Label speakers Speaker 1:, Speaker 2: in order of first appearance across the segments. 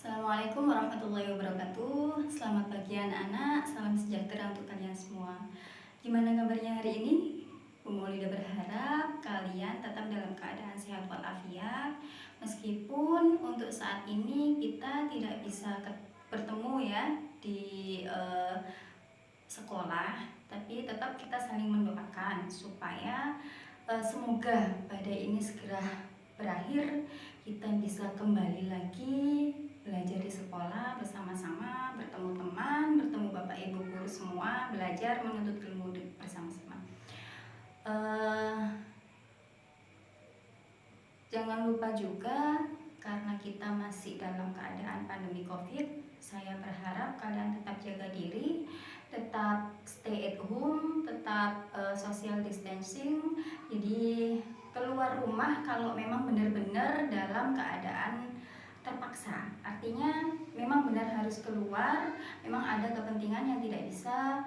Speaker 1: Assalamualaikum warahmatullahi wabarakatuh. Selamat pagi anak-anak, salam sejahtera untuk kalian semua. Gimana kabarnya hari ini? Bu Maulida berharap kalian tetap dalam keadaan sehat walafiat. Meskipun untuk saat ini kita tidak bisa bertemu ya di sekolah, tapi tetap kita saling mendoakan supaya semoga badai ini segera berakhir, kita bisa kembali lagi belajar di sekolah bersama-sama, bertemu teman, bertemu bapak ibu guru semua, belajar menuntut ilmu bersama-sama. Jangan lupa juga, karena kita masih dalam keadaan pandemi COVID, saya berharap kalian tetap jaga diri, tetap stay at home, tetap social distancing. Jadi keluar rumah kalau memang benar-benar dalam keadaan terpaksa, artinya memang benar harus keluar, memang ada kepentingan yang tidak bisa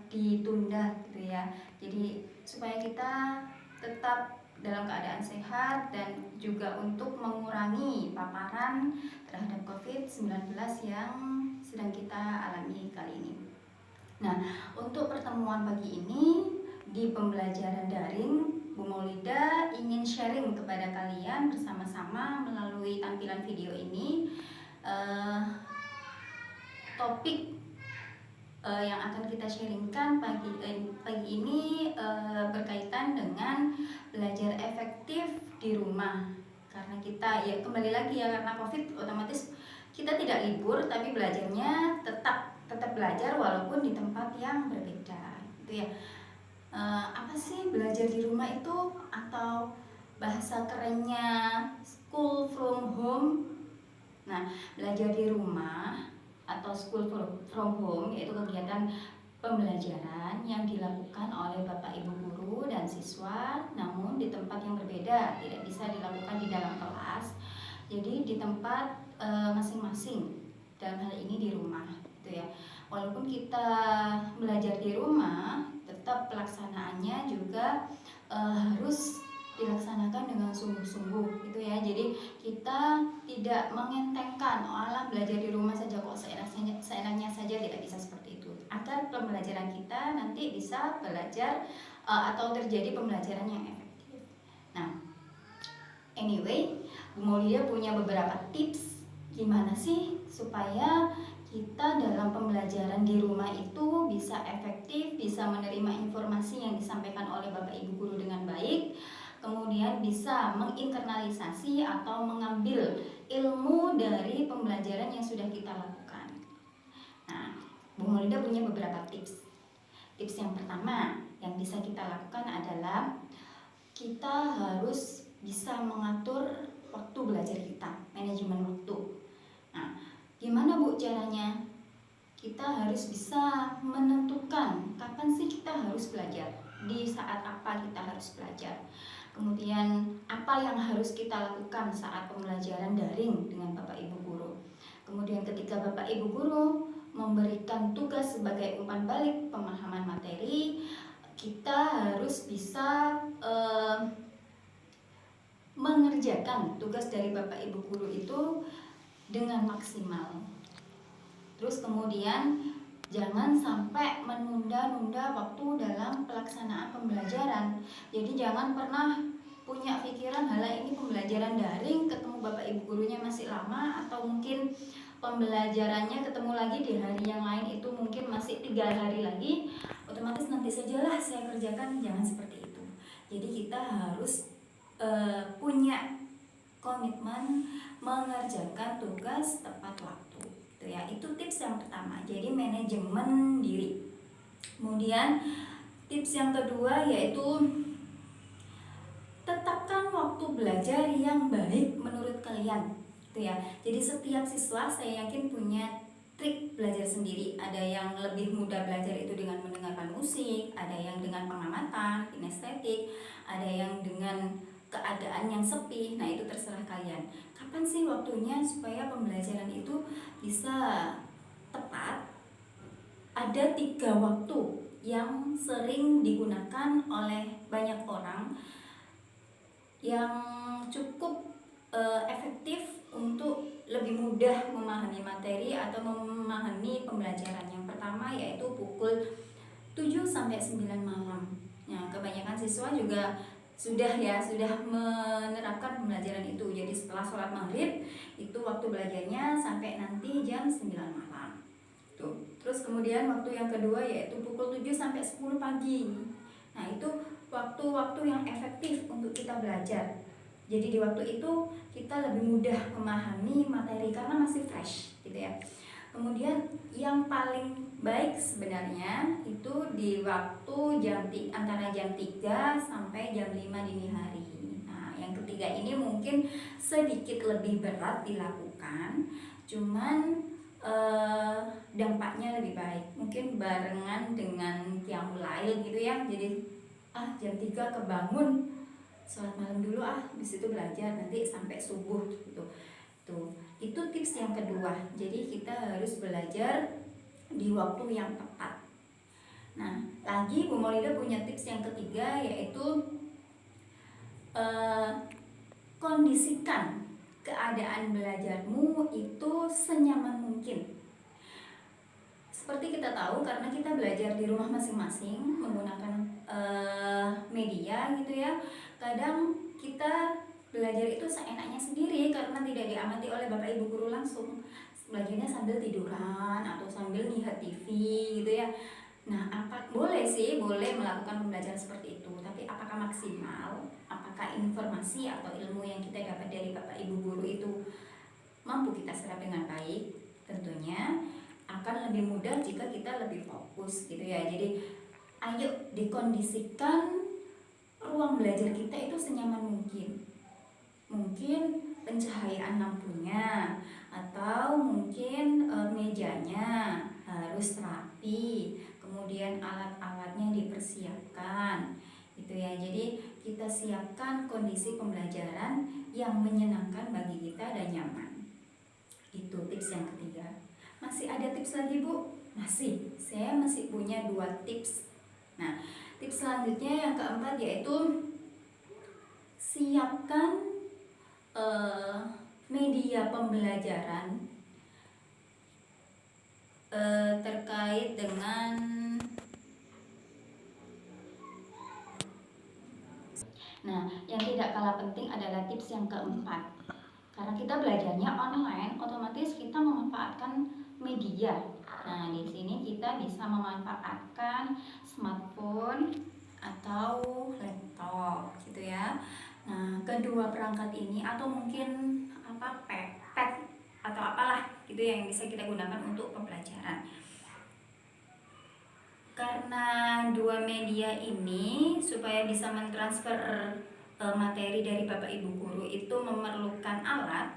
Speaker 1: ditunda gitu ya. Jadi supaya kita tetap dalam keadaan sehat dan juga untuk mengurangi paparan terhadap COVID-19 yang sedang kita alami kali ini. Nah, untuk pertemuan pagi ini di pembelajaran daring, Bu Maulida ingin sharing kepada kalian bersama-sama melalui tampilan video ini topik yang akan kita sharingkan pagi ini berkaitan dengan belajar efektif di rumah. Karena kita ya kembali lagi ya, karena COVID otomatis kita tidak libur, tapi belajarnya tetap belajar walaupun di tempat yang berbeda, gitu ya. Apa sih belajar di rumah itu, atau bahasa kerennya school from home? Nah, belajar di rumah atau school from home yaitu kegiatan pembelajaran yang dilakukan oleh Bapak Ibu guru dan siswa, namun di tempat yang berbeda, tidak bisa dilakukan di dalam kelas. Jadi di tempat masing-masing, dalam hal ini di rumah, gitu ya. Walaupun kita belajar di rumah, tetap pelaksanaannya juga harus dilaksanakan dengan sungguh-sungguh, gitu ya. Jadi kita tidak mengentengkan, alah belajar di rumah saja kok seenaknya saja, tidak bisa seperti itu. Agar pembelajaran kita nanti bisa belajar atau terjadi pembelajaran yang efektif. Nah, anyway, Bu Maulida punya beberapa tips gimana sih supaya kita dalam pembelajaran di rumah itu bisa efektif, bisa menerima informasi yang disampaikan oleh Bapak Ibu guru dengan baik, kemudian bisa menginternalisasi atau mengambil ilmu dari pembelajaran yang sudah kita lakukan. Nah, Bu Maulida punya beberapa tips. Tips yang pertama yang bisa kita lakukan adalah kita harus bisa mengatur waktu belajar kita, manajemen waktu. Nah, gimana Bu caranya? Kita harus bisa menentukan kapan sih kita harus belajar, di saat apa kita harus belajar. Kemudian apa yang harus kita lakukan saat pembelajaran daring dengan Bapak Ibu guru. Kemudian ketika Bapak Ibu guru memberikan tugas sebagai umpan balik pemahaman materi, kita harus bisa mengerjakan tugas dari Bapak Ibu guru itu dengan maksimal. Terus kemudian jangan sampai menunda-nunda waktu dalam pelaksanaan pembelajaran. Jadi jangan pernah punya pikiran hala ini pembelajaran daring, ketemu Bapak Ibu gurunya masih lama, atau mungkin pembelajarannya ketemu lagi di hari yang lain itu mungkin masih 3 hari lagi, otomatis nanti sajalah saya kerjakan. Jangan seperti itu. Jadi kita harus punya komitmen mengerjakan tugas tepat waktu, gitu ya. Itu tips yang pertama, jadi manajemen diri. Kemudian tips yang kedua yaitu tetapkan waktu belajar yang baik menurut kalian, gitu ya. Jadi setiap siswa saya yakin punya trik belajar sendiri. Ada yang lebih mudah belajar itu dengan mendengarkan musik, ada yang dengan pengamatan, kinestetik, ada yang dengan keadaan yang sepi. Nah, itu terserah kalian. Kapan sih waktunya supaya pembelajaran itu bisa tepat? Ada 3 waktu yang sering digunakan oleh banyak orang yang cukup efektif untuk lebih mudah mudah memahami materi atau memahami pembelajaran. Yang pertama yaitu pukul 7 sampai 9 malam. Nah, kebanyakan siswa juga sudah menerapkan pembelajaran itu. Jadi setelah sholat maghrib itu waktu belajarnya sampai nanti jam 9 malam. Tuh. Terus kemudian waktu yang kedua yaitu pukul 7 sampai 10 pagi. Nah, itu waktu-waktu yang efektif untuk kita belajar. Jadi di waktu itu kita lebih mudah memahami materi karena masih fresh gitu ya. Kemudian yang paling baik sebenarnya itu di waktu antara jam 3 sampai jam 5 dini hari. Nah, yang ketiga ini mungkin sedikit lebih berat dilakukan, cuman dampaknya lebih baik. Mungkin barengan dengan qiyamul lail gitu ya. Jadi jam 3 kebangun, sholat malam dulu habis itu belajar nanti sampai subuh gitu. Tuh, itu tips yang kedua. Jadi kita harus belajar di waktu yang tepat. Nah, lagi Bu Maulida punya tips yang ketiga yaitu kondisikan keadaan belajarmu itu senyaman mungkin. Seperti kita tahu karena kita belajar di rumah masing-masing menggunakan media gitu ya. Kadang kita belajar itu seenaknya sendiri karena tidak diamati oleh Bapak Ibu guru langsung. Belajarnya sambil tiduran atau sambil lihat TV gitu ya. Nah, boleh melakukan pembelajaran seperti itu, tapi apakah maksimal? Apakah informasi atau ilmu yang kita dapat dari Bapak Ibu guru itu mampu kita serap dengan baik? Tentunya akan lebih mudah jika kita lebih fokus gitu ya. Jadi ayo dikondisikan ruang belajar kita itu senyaman mungkin. Mungkin pencahayaan lampunya atau mungkin mejanya harus rapi, kemudian alat-alatnya dipersiapkan gitu ya. Jadi kita siapkan kondisi pembelajaran yang menyenangkan bagi kita dan nyaman. Itu tips yang ketiga. Masih ada tips lagi Bu? Masih. Saya masih punya 2 tips. Nah, tips selanjutnya yang keempat yaitu siapkan media pembelajaran terkait dengan yang tidak kalah penting adalah tips yang keempat. Karena kita belajarnya online, otomatis kita memanfaatkan media. Nah, di sini kita bisa memanfaatkan smartphone atau laptop gitu ya. Nah, kedua perangkat ini atau mungkin pad atau apalah gitu yang bisa kita gunakan untuk pembelajaran. Karena 2 media ini supaya bisa mentransfer materi dari Bapak Ibu guru itu memerlukan alat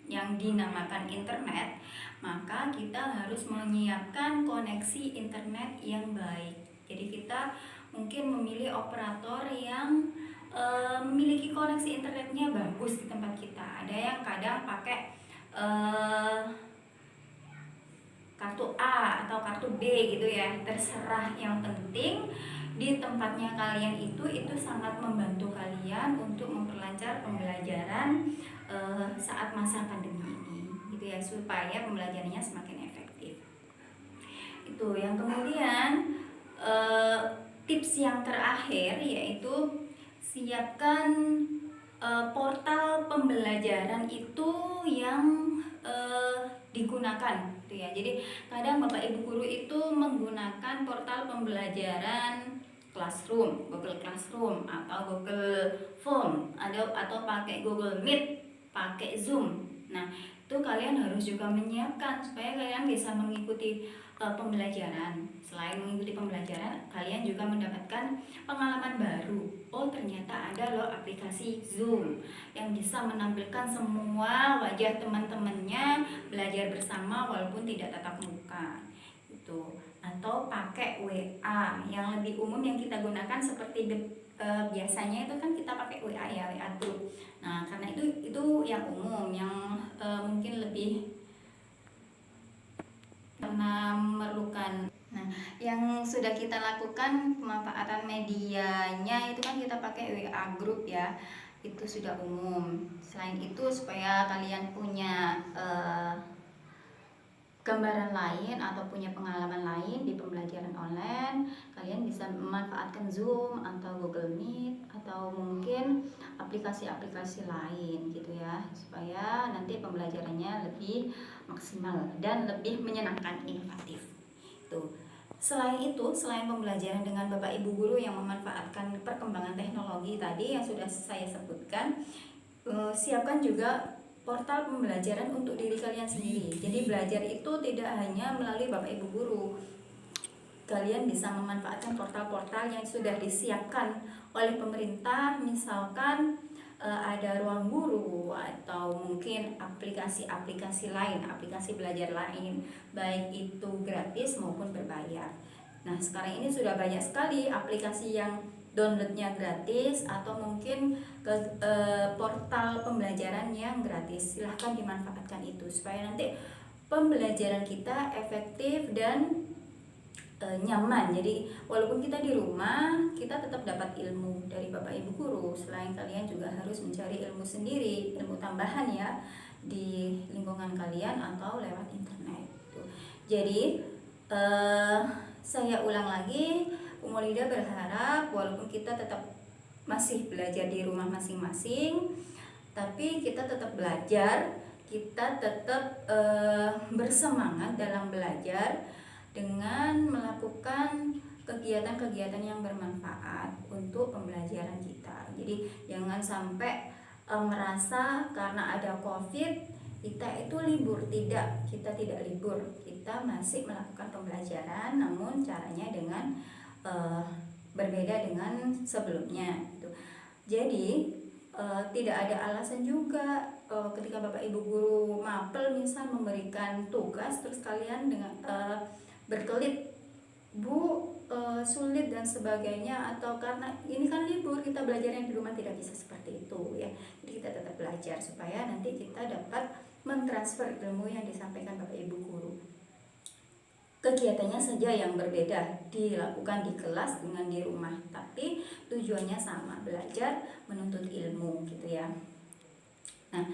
Speaker 1: yang dinamakan internet, maka kita harus menyiapkan koneksi internet yang baik. Jadi kita mungkin memilih operator yang memiliki koneksi internetnya bagus di tempat kita. Ada yang kadang pakai kartu A atau kartu B gitu ya, terserah. Yang penting di tempatnya kalian itu sangat membantu kalian untuk memperlancar pembelajaran saat masa pandemi ini gitu ya, supaya pembelajarannya semakin efektif. Itu yang kemudian tips yang terakhir yaitu siapkan portal pembelajaran itu yang digunakan gitu ya. Jadi kadang Bapak Ibu guru itu menggunakan portal pembelajaran Classroom, Google Classroom atau Google Form, atau pakai Google Meet, pakai Zoom. Nah, itu kalian harus juga menyiapkan supaya kalian bisa mengikuti pembelajaran. Selain mengikuti pembelajaran, kalian juga mendapatkan pengalaman baru. Oh, ternyata ada loh aplikasi Zoom yang bisa menampilkan semua wajah teman-temannya belajar bersama walaupun tidak tatap muka. Itu. Atau pakai WA yang lebih umum yang kita gunakan seperti biasanya itu kan kita pakai WA ya, WA group. Nah, karena itu yang umum yang mungkin lebih karena memerlukan. Nah, yang sudah kita lakukan pemanfaatan medianya itu kan kita pakai WA group ya, itu sudah umum. Selain itu supaya kalian punya gambaran lain atau punya pengalaman lain di pembelajaran online, kalian bisa memanfaatkan Zoom atau Google Meet atau mungkin aplikasi-aplikasi lain gitu ya, supaya nanti pembelajarannya lebih maksimal dan lebih menyenangkan, inovatif. Tuh. Selain itu, selain pembelajaran dengan Bapak Ibu guru yang memanfaatkan perkembangan teknologi tadi yang sudah saya sebutkan, siapkan juga portal pembelajaran untuk diri kalian sendiri. Jadi belajar itu tidak hanya melalui Bapak Ibu guru. Kalian bisa memanfaatkan portal-portal yang sudah disiapkan oleh pemerintah, misalkan ada Ruang Guru atau mungkin aplikasi-aplikasi lain, aplikasi belajar lain, baik itu gratis maupun berbayar. Nah, sekarang ini sudah banyak sekali aplikasi yang downloadnya gratis atau mungkin ke portal pembelajaran yang gratis. Silahkan dimanfaatkan itu supaya nanti pembelajaran kita efektif dan nyaman. Jadi walaupun kita di rumah, kita tetap dapat ilmu dari Bapak Ibu guru. Selain kalian juga harus mencari ilmu sendiri, ilmu tambahan ya, di lingkungan kalian atau lewat internet. Jadi saya ulang lagi, Bu Maulida berharap walaupun kita tetap masih belajar di rumah masing-masing, tapi kita tetap belajar, kita tetap bersemangat dalam belajar dengan melakukan kegiatan-kegiatan yang bermanfaat untuk pembelajaran kita. Jadi jangan sampai merasa karena ada COVID kita itu libur. Tidak, kita tidak libur, kita masih melakukan pembelajaran, namun caranya dengan berbeda dengan sebelumnya gitu. Jadi tidak ada alasan juga ketika Bapak Ibu guru mapel misal memberikan tugas terus kalian dengan berkelit, Bu, sulit dan sebagainya, atau karena ini kan libur kita belajarnya di rumah. Tidak bisa seperti itu ya. Jadi kita tetap belajar supaya nanti kita dapat mentransfer ilmu yang disampaikan Bapak Ibu guru. Kegiatannya saja yang berbeda dilakukan di kelas dengan di rumah, tapi tujuannya sama, belajar menuntut ilmu gitu ya. Nah,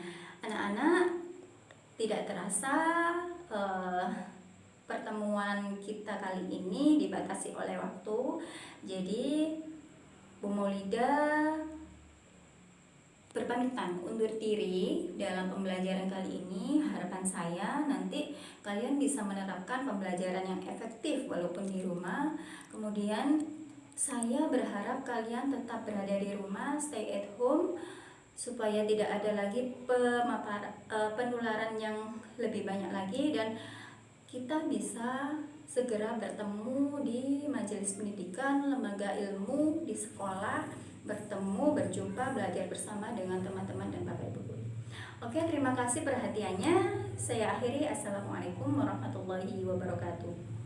Speaker 1: anak-anak, tidak terasa pertemuan kita kali ini dibatasi oleh waktu. Jadi Bu Maulida berpamitan undur diri dalam pembelajaran kali ini. Harapan saya nanti kalian bisa menerapkan pembelajaran yang efektif walaupun di rumah. Kemudian saya berharap kalian tetap berada di rumah, stay at home, supaya tidak ada lagi penularan yang lebih banyak lagi, dan kita bisa segera bertemu di majelis pendidikan, lembaga ilmu, di sekolah, bertemu, berjumpa, belajar bersama dengan teman-teman dan Bapak Ibu guru. Oke, terima kasih perhatiannya. Saya akhiri. Assalamualaikum warahmatullahi wabarakatuh.